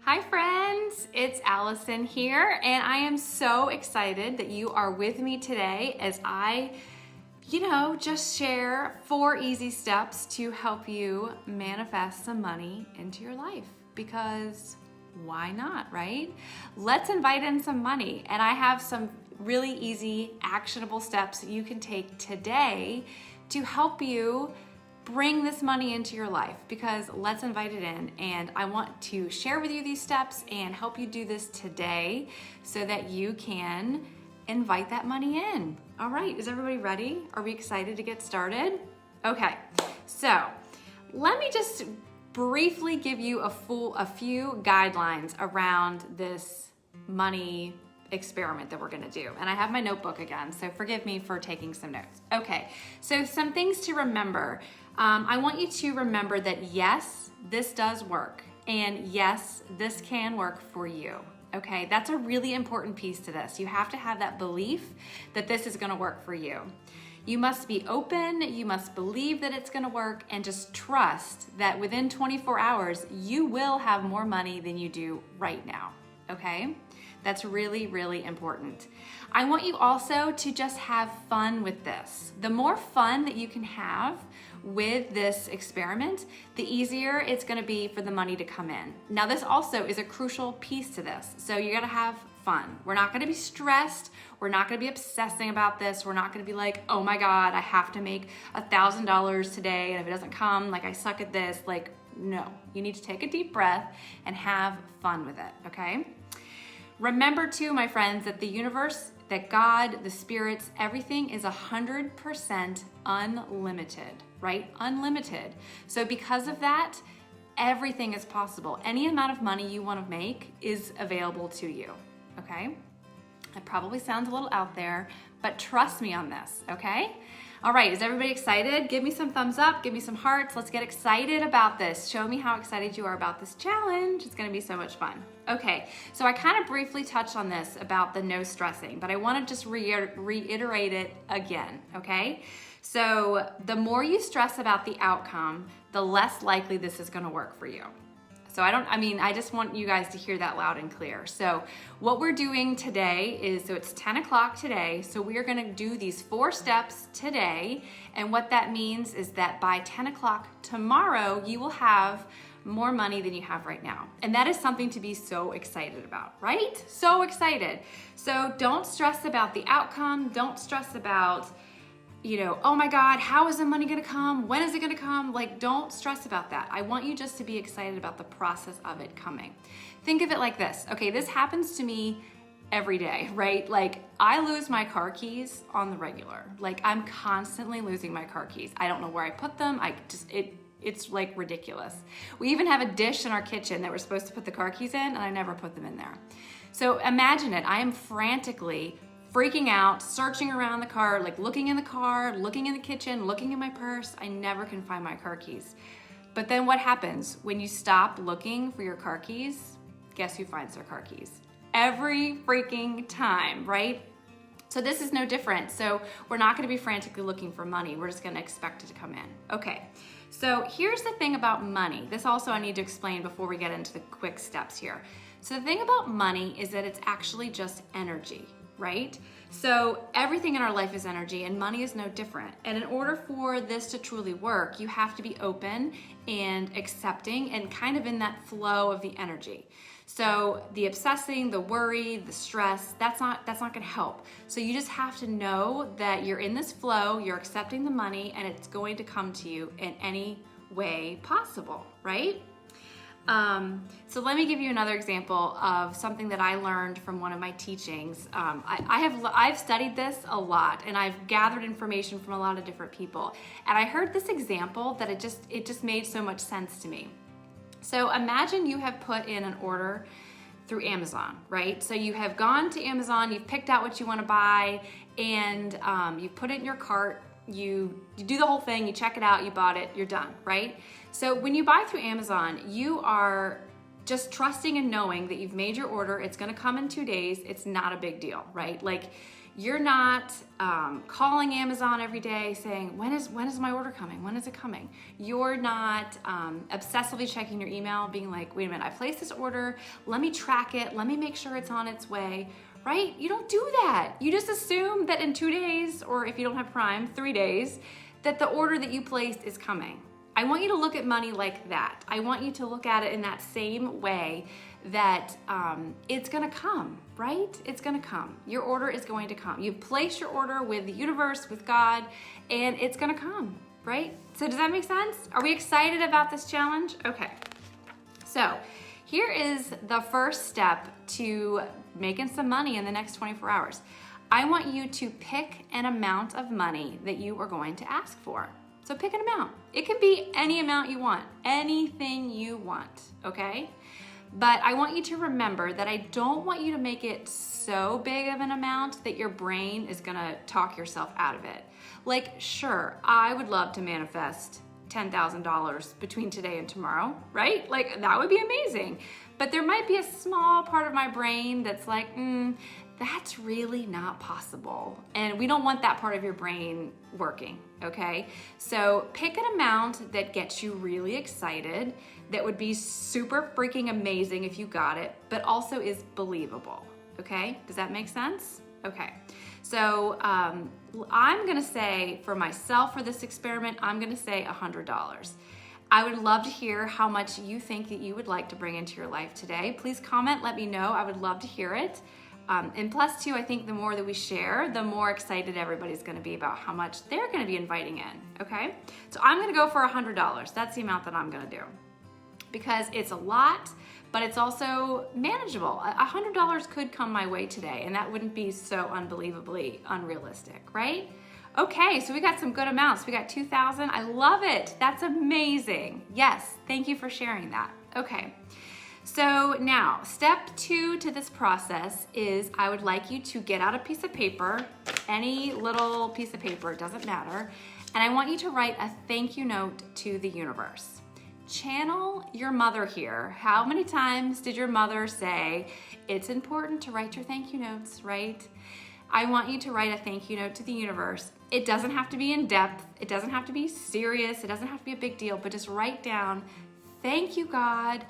Hi friends, it's Allison here, and I am so excited that you are with me today as I, just share 4 easy steps to help you manifest some money into your life. Because why not, right? Let's invite in some money, and I have some really easy, actionable steps that you can take today to help you bring this money into your life, because let's invite it in. And I want to share with you these steps and help you do this today so that you can invite that money in. All right, is everybody ready? Are we excited to get started? Okay, so let me just briefly give you a few guidelines around this money experiment that we're gonna do. And I have my notebook again, so forgive me for taking some notes. Okay, so some things to remember. I want you to remember that yes, this does work, and yes, this can work for you. Okay, that's a really important piece to this. You have to have that belief that this is gonna work for you. You must be open, you must believe that it's gonna work, and just trust that within 24 hours, you will have more money than you do right now, okay? That's really, really important. I want you also to just have fun with this. The more fun that you can have with this experiment, the easier it's gonna be for the money to come in. Now, this also is a crucial piece to this. So you gotta have fun. We're not gonna be stressed. We're not gonna be obsessing about this. We're not gonna be like, oh my God, I have to make $1,000 today, and if it doesn't come, like I suck at this. Like, no, you need to take a deep breath and have fun with it, okay? Remember too, my friends, that the universe, that God, the spirits, everything is 100% unlimited, right? Unlimited. So because of that, everything is possible. Any amount of money you want to make is available to you, okay? It probably sounds a little out there, but trust me on this, okay? All right, is everybody excited? Give me some thumbs up, give me some hearts. Let's get excited about this. Show me how excited you are about this challenge. It's gonna be so much fun. Okay, so I kind of briefly touched on this about the no stressing, but I wanna just reiterate it again, okay? So the more you stress about the outcome, the less likely this is gonna work for you. So I just want you guys to hear that loud and clear. So what we're doing today is, so it's 10 o'clock today, so we are gonna do these 4 steps today. And what that means is that by 10 o'clock tomorrow, you will have more money than you have right now. And that is something to be so excited about, right? So excited. So don't stress about the outcome. Don't stress about, oh my God, how is the money gonna come? When is it gonna come? Like, don't stress about that. I want you just to be excited about the process of it coming. Think of it like this. Okay, this happens to me every day, right? Like, I lose my car keys on the regular. Like, I'm constantly losing my car keys. I don't know where I put them. It's like ridiculous. We even have a dish in our kitchen that we're supposed to put the car keys in, and I never put them in there. So imagine it. I am frantically freaking out, searching around the car, like looking in the car, looking in the kitchen, looking in my purse. I never can find my car keys. But then what happens when you stop looking for your car keys? Guess who finds their car keys? Every freaking time, right? So this is no different. So we're not gonna be frantically looking for money. We're just gonna expect it to come in. Okay, so here's the thing about money. This also I need to explain before we get into the quick steps here. So the thing about money is that it's actually just energy, right? So everything in our life is energy, and money is no different. And in order for this to truly work, you have to be open and accepting and kind of in that flow of the energy. So the obsessing, the worry, the stress, that's not gonna help. So you just have to know that you're in this flow, you're accepting the money, and it's going to come to you in any way possible, right? So let me give you another example of something that I learned from one of my teachings. I've studied this a lot, and I've gathered information from a lot of different people. And I heard this example that it just made so much sense to me. So imagine you have put in an order through Amazon, right? So you have gone to Amazon, you've picked out what you want to buy, and you put it in your cart. You do the whole thing, you check it out, you bought it, you're done, right? So when you buy through Amazon, you are just trusting and knowing that you've made your order, it's gonna come in 2 days, it's not a big deal, right? Like, You're not calling Amazon every day saying, when is my order coming? When is it coming? You're not obsessively checking your email, being like, wait a minute, I placed this order. Let me track it. Let me make sure it's on its way, right? You don't do that. You just assume that in 2 days, or if you don't have Prime, 3 days, that the order that you placed is coming. I want you to look at money like that. I want you to look at it in that same way, that it's gonna come, right? It's gonna come. Your order is going to come. You've placed your order with the universe, with God, and it's gonna come, right? So does that make sense? Are we excited about this challenge? Okay. So here is the first step to making some money in the next 24 hours. I want you to pick an amount of money that you are going to ask for. So pick an amount. It could be any amount you want, anything you want, okay? But I want you to remember that I don't want you to make it so big of an amount that your brain is gonna talk yourself out of it. Like, sure, I would love to manifest $10,000 between today and tomorrow, right? Like, that would be amazing. But there might be a small part of my brain that's like, that's really not possible. And we don't want that part of your brain working, okay? So pick an amount that gets you really excited, that would be super freaking amazing if you got it, but also is believable, okay? Does that make sense? Okay. So I'm gonna say for myself, for this experiment, I'm gonna say $100. I would love to hear how much you think that you would like to bring into your life today. Please comment, let me know. I would love to hear it. And plus too, I think the more that we share, the more excited everybody's gonna be about how much they're gonna be inviting in, okay? So I'm gonna go for $100. That's the amount that I'm gonna do. Because it's a lot, but it's also manageable. $100 could come my way today, and that wouldn't be so unbelievably unrealistic, right? Okay, so we got some good amounts. We got 2,000. I love it. That's amazing. Yes, thank you for sharing that. Okay. So now, step 2 to this process is I would like you to get out a piece of paper, any little piece of paper, it doesn't matter, and I want you to write a thank you note to the universe. Channel your mother here. How many times did your mother say, it's important to write your thank you notes, right? I want you to write a thank you note to the universe. It doesn't have to be in depth, it doesn't have to be serious, it doesn't have to be a big deal, but just write down, thank you God,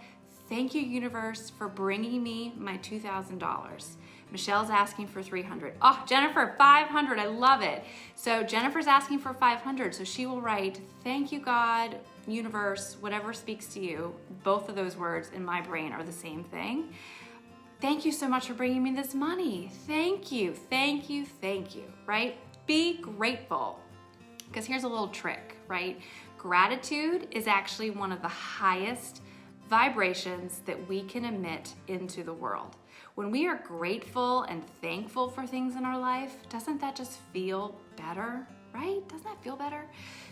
thank you universe for bringing me my $2,000. Michelle's asking for 300. Oh, Jennifer, 500, I love it. So Jennifer's asking for 500, so she will write, thank you God, universe, whatever speaks to you. Both of those words in my brain are the same thing. Thank you so much for bringing me this money. Thank you, thank you, thank you, right? Be grateful. Because here's a little trick, right? Gratitude is actually one of the highest vibrations that we can emit into the world. When we are grateful and thankful for things in our life, doesn't that just feel better, right? Doesn't that feel better?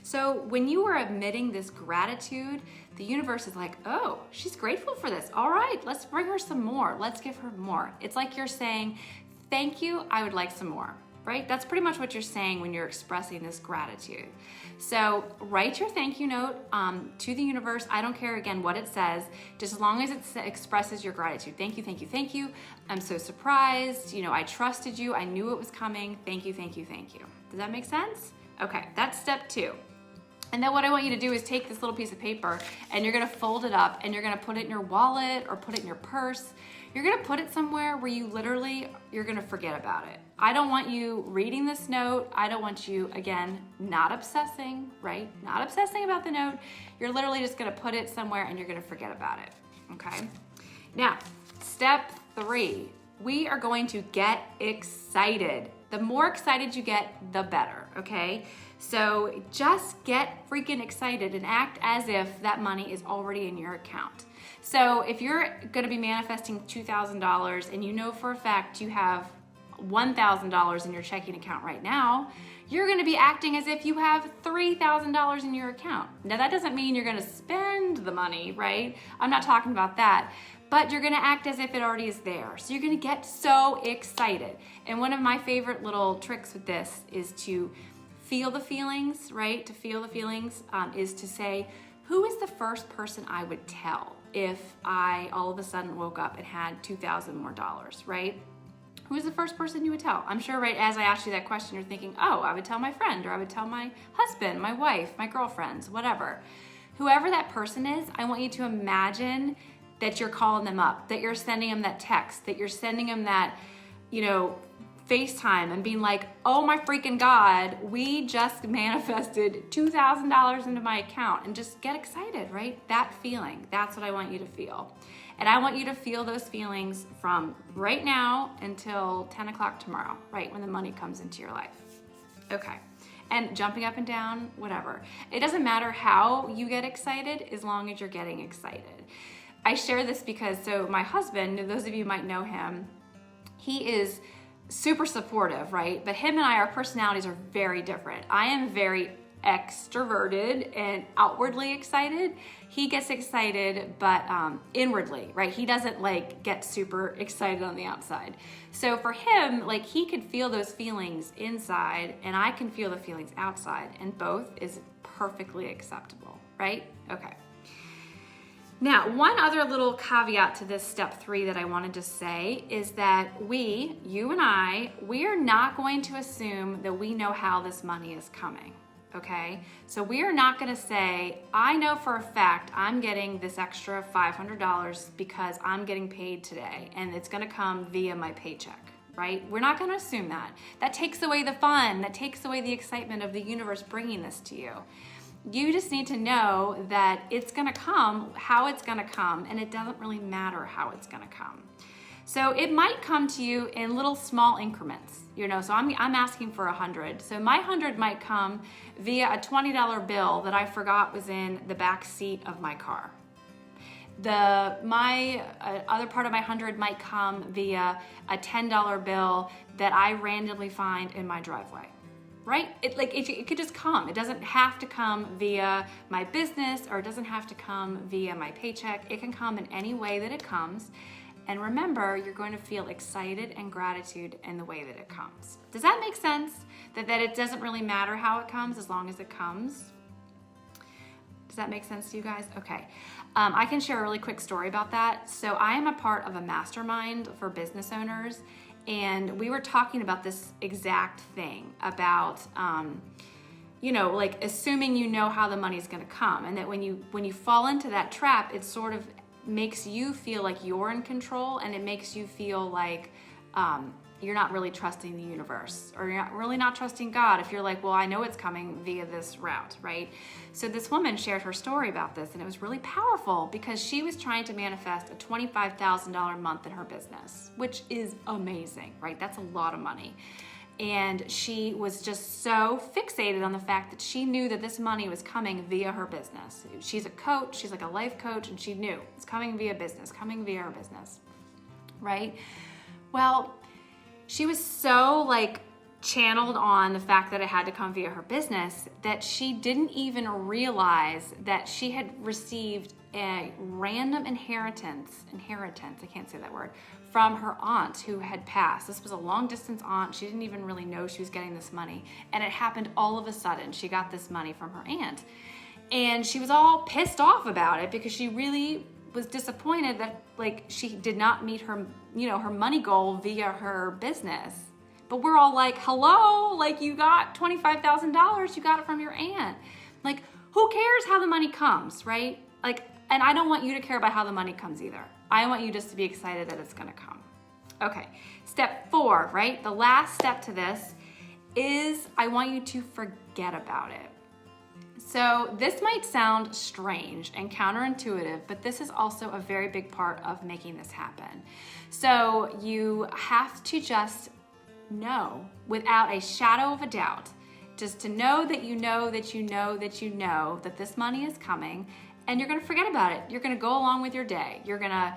So when you are emitting this gratitude, the universe is like, oh, she's grateful for this. All right, let's bring her some more. Let's give her more. It's like you're saying, thank you, I would like some more, right? That's pretty much what you're saying when you're expressing this gratitude. So write your thank you note to the universe. I don't care, again, what it says, just as long as it expresses your gratitude. Thank you, thank you, thank you. I'm so surprised. You know, I trusted you. I knew it was coming. Thank you, thank you, thank you. Does that make sense? Okay, that's step 2. And then what I want you to do is take this little piece of paper and you're gonna fold it up and you're gonna put it in your wallet or put it in your purse. You're gonna put it somewhere where you're gonna forget about it. I don't want you reading this note. I don't want you, again, not obsessing, right? Not obsessing about the note. You're literally just gonna put it somewhere and you're gonna forget about it, okay? Now, step 3, we are going to get excited. The more excited you get, the better, okay? So just get freaking excited and act as if that money is already in your account. So if you're gonna be manifesting $2,000 and you know for a fact you have $1,000 in your checking account right now, you're gonna be acting as if you have $3,000 in your account. Now that doesn't mean you're gonna spend the money, right? I'm not talking about that. But you're gonna act as if it already is there. So you're gonna get so excited. And one of my favorite little tricks with this is to feel the feelings, right? To feel the feelings is to say, who is the first person I would tell if I all of a sudden woke up and had $2,000 more, right? who's the first person you would tell? I'm sure right as I asked you that question, you're thinking, oh, I would tell my friend, or I would tell my husband, my wife, my girlfriends, whatever. Whoever that person is, I want you to imagine that you're calling them up, that you're sending them that text, that you're sending them that, FaceTime and being like, oh my freaking God, we just manifested $2,000 into my account, and just get excited, right? That feeling, that's what I want you to feel. And I want you to feel those feelings from right now until 10 o'clock tomorrow, right? When the money comes into your life. Okay. And jumping up and down, whatever. It doesn't matter how you get excited as long as you're getting excited. I share this because, so my husband, those of you might know him, he is super supportive, right? But him and I, our personalities are very different. I am very extroverted and outwardly excited. He gets excited, but inwardly, right? He doesn't get super excited on the outside. So for him, he could feel those feelings inside, and I can feel the feelings outside, and both is perfectly acceptable, right? Okay. Now, one other little caveat to this step 3 that I wanted to say is that you and I, we are not going to assume that we know how this money is coming, okay? So we are not gonna say, I know for a fact I'm getting this extra $500 because I'm getting paid today and it's gonna come via my paycheck, right? We're not gonna assume that. That takes away the fun, that takes away the excitement of the universe bringing this to you. You just need to know that it's gonna come, how it's gonna come, and it doesn't really matter how it's gonna come. So it might come to you in little small increments, so I'm asking for 100. So my 100 might come via a $20 bill that I forgot was in the back seat of my car. My other part of my 100 might come via a $10 bill that I randomly find in my driveway. Right? It could just come. It doesn't have to come via my business, or it doesn't have to come via my paycheck. It can come in any way that it comes. And remember, you're going to feel excited and gratitude in the way that it comes. Does that make sense? That it doesn't really matter how it comes as long as it comes? Does that make sense to you guys? Okay. I can share a really quick story about that. So I am a part of a mastermind for business owners, and we were talking about this exact thing about, assuming you know how the money's going to come, and that when you fall into that trap, it sort of makes you feel like you're in control, and it makes you feel like you're not really trusting the universe, or you're really not trusting God if you're like, well, I know it's coming via this route, right? So this woman shared her story about this, and it was really powerful because she was trying to manifest a $25,000 a month in her business, which is amazing, right? That's a lot of money. And she was just so fixated on the fact that she knew that this money was coming via her business. She's a coach, she's like a life coach, and she knew it's coming via business, coming via her business, right? Well, she was so channeled on the fact that it had to come via her business that she didn't even realize that she had received a random inheritance, I can't say that word, from her aunt who had passed. This was a long distance aunt. She didn't even really know she was getting this money. And it happened all of a sudden. She got this money from her aunt. And she was all pissed off about it because she really was disappointed that she did not meet her, her money goal via her business. But we're all like, hello, you got $25,000, you got it from your aunt. Who cares how the money comes, right? And I don't want you to care about how the money comes either. I want you just to be excited that it's gonna come. Okay, step 4, right? The last step to this is I want you to forget about it. So this might sound strange and counterintuitive, but this is also a very big part of making this happen. So you have to just know without a shadow of a doubt, just to know that you know that you know that you know that this money is coming, and you're gonna forget about it. You're gonna go along with your day. You're gonna,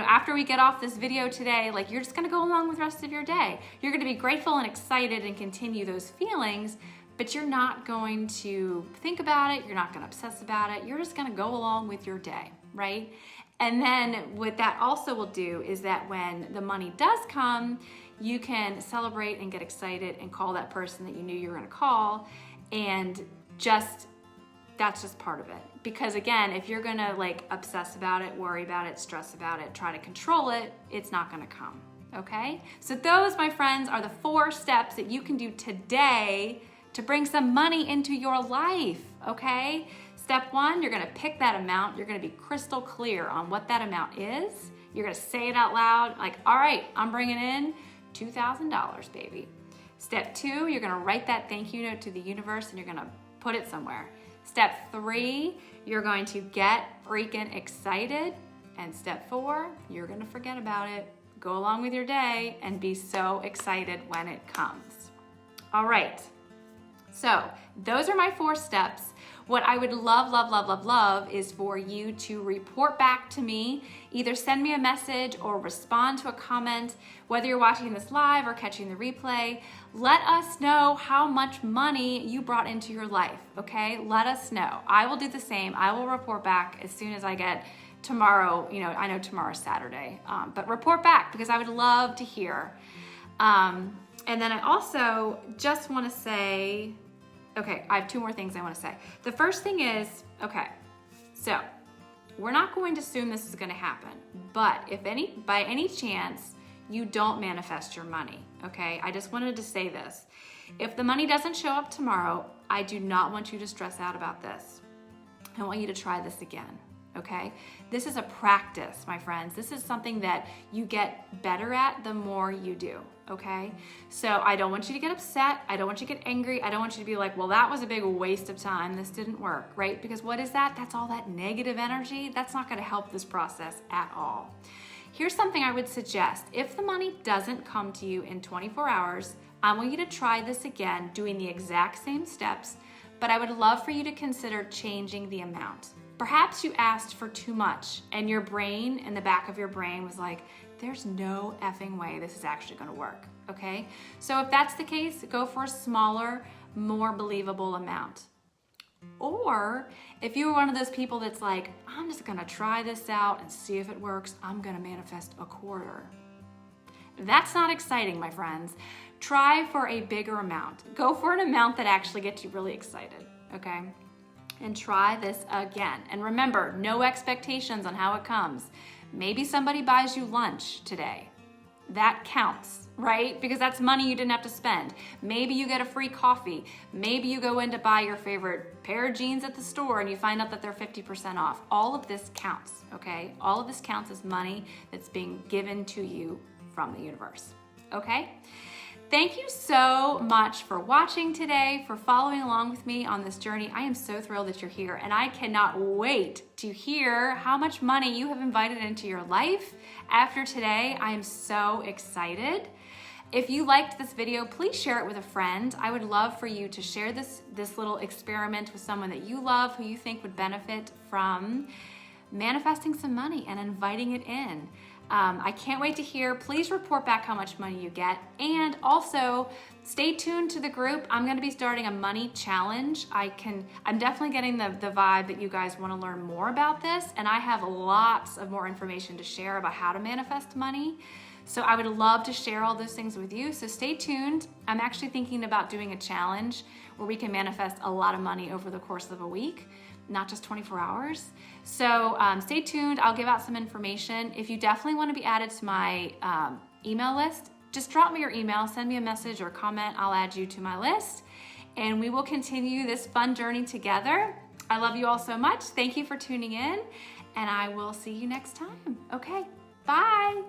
after we get off this video today, you're just gonna go along with the rest of your day. You're gonna be grateful and excited and continue those feelings, but you're not going to think about it. You're not gonna obsess about it. You're just gonna go along with your day, right? And then what that also will do is that when the money does come, you can celebrate and get excited and call that person that you knew you were gonna call, and that's just part of it. Because again, if you're gonna obsess about it, worry about it, stress about it, try to control it, it's not gonna come. okay? So those, my friends, are the 4 steps that you can do today to bring some money into your life, okay? Step 1, you're gonna pick that amount. You're gonna be crystal clear on what that amount is. You're gonna say it out loud, like, all right, I'm bringing in $2,000, baby. Step 2, you're gonna write that thank you note to the universe and you're gonna put it somewhere. Step 3, you're going to get freaking excited. And step 4, you're gonna forget about it. Go along with your day and be so excited when it comes. All right, so those are my 4 steps. What I would love is for you to report back to me. Either send me a message or respond to a comment, whether you're watching this live or catching the replay. Let us know how much money you brought into your life, okay? Let us know. I will do the same. I will report back as soon as I get tomorrow. You know, I know tomorrow's Saturday, but report back because I would love to hear. And then I also just want to say, okay, I have 2 more things I want to say. The first thing is, okay, so we're not going to assume this is going to happen, but if by any chance you don't manifest your money, okay, I just wanted to say this. If the money doesn't show up tomorrow, I do not want you to stress out about this. I want you to try this again. Okay? This is a practice, my friends. This is something that you get better at the more you do, okay? So I don't want you to get upset. I don't want you to get angry. I don't want you to be like, well, that was a big waste of time. This didn't work, right? Because what is that? That's all that negative energy. That's not gonna help this process at all. Here's something I would suggest. If the money doesn't come to you in 24 hours, I want you to try this again, doing the exact same steps, but I would love for you to consider changing the amount. Perhaps you asked for too much and your brain, in the back of your brain, was like, there's no effing way this is actually gonna work, okay? So if that's the case, go for a smaller, more believable amount. Or if you were one of those people that's like, I'm just gonna try this out and see if it works, I'm gonna manifest a quarter. That's not exciting, my friends. Try for a bigger amount. Go for an amount that actually gets you really excited, okay? And try this again. And remember, no expectations on how it comes. Maybe somebody buys you lunch today. That counts, right? Because that's money you didn't have to spend. Maybe you get a free coffee. Maybe you go in to buy your favorite pair of jeans at the store and you find out that they're 50% off. All of this counts, okay? All of this counts as money that's being given to you from the universe, okay? Thank you so much for watching today, for following along with me on this journey. I am so thrilled that you're here, and I cannot wait to hear how much money you have invited into your life after today. I am so excited. If you liked this video, please share it with a friend. I would love for you to share this little experiment with someone that you love, who you think would benefit from manifesting some money and inviting it in. I can't wait to hear. Please report back how much money you get. And also stay tuned to the group. I'm going to be starting a money challenge. I'm definitely getting the vibe that you guys want to learn more about this. And I have lots of more information to share about how to manifest money. So I would love to share all those things with you. So stay tuned. I'm actually thinking about doing a challenge where we can manifest a lot of money over the course of a week, not just 24 hours. So stay tuned. I'll give out some information. If you definitely want to be added to my email list, just drop me your email, send me a message or comment. I'll add you to my list and we will continue this fun journey together. I love you all so much. Thank you for tuning in and I will see you next time. Okay, bye.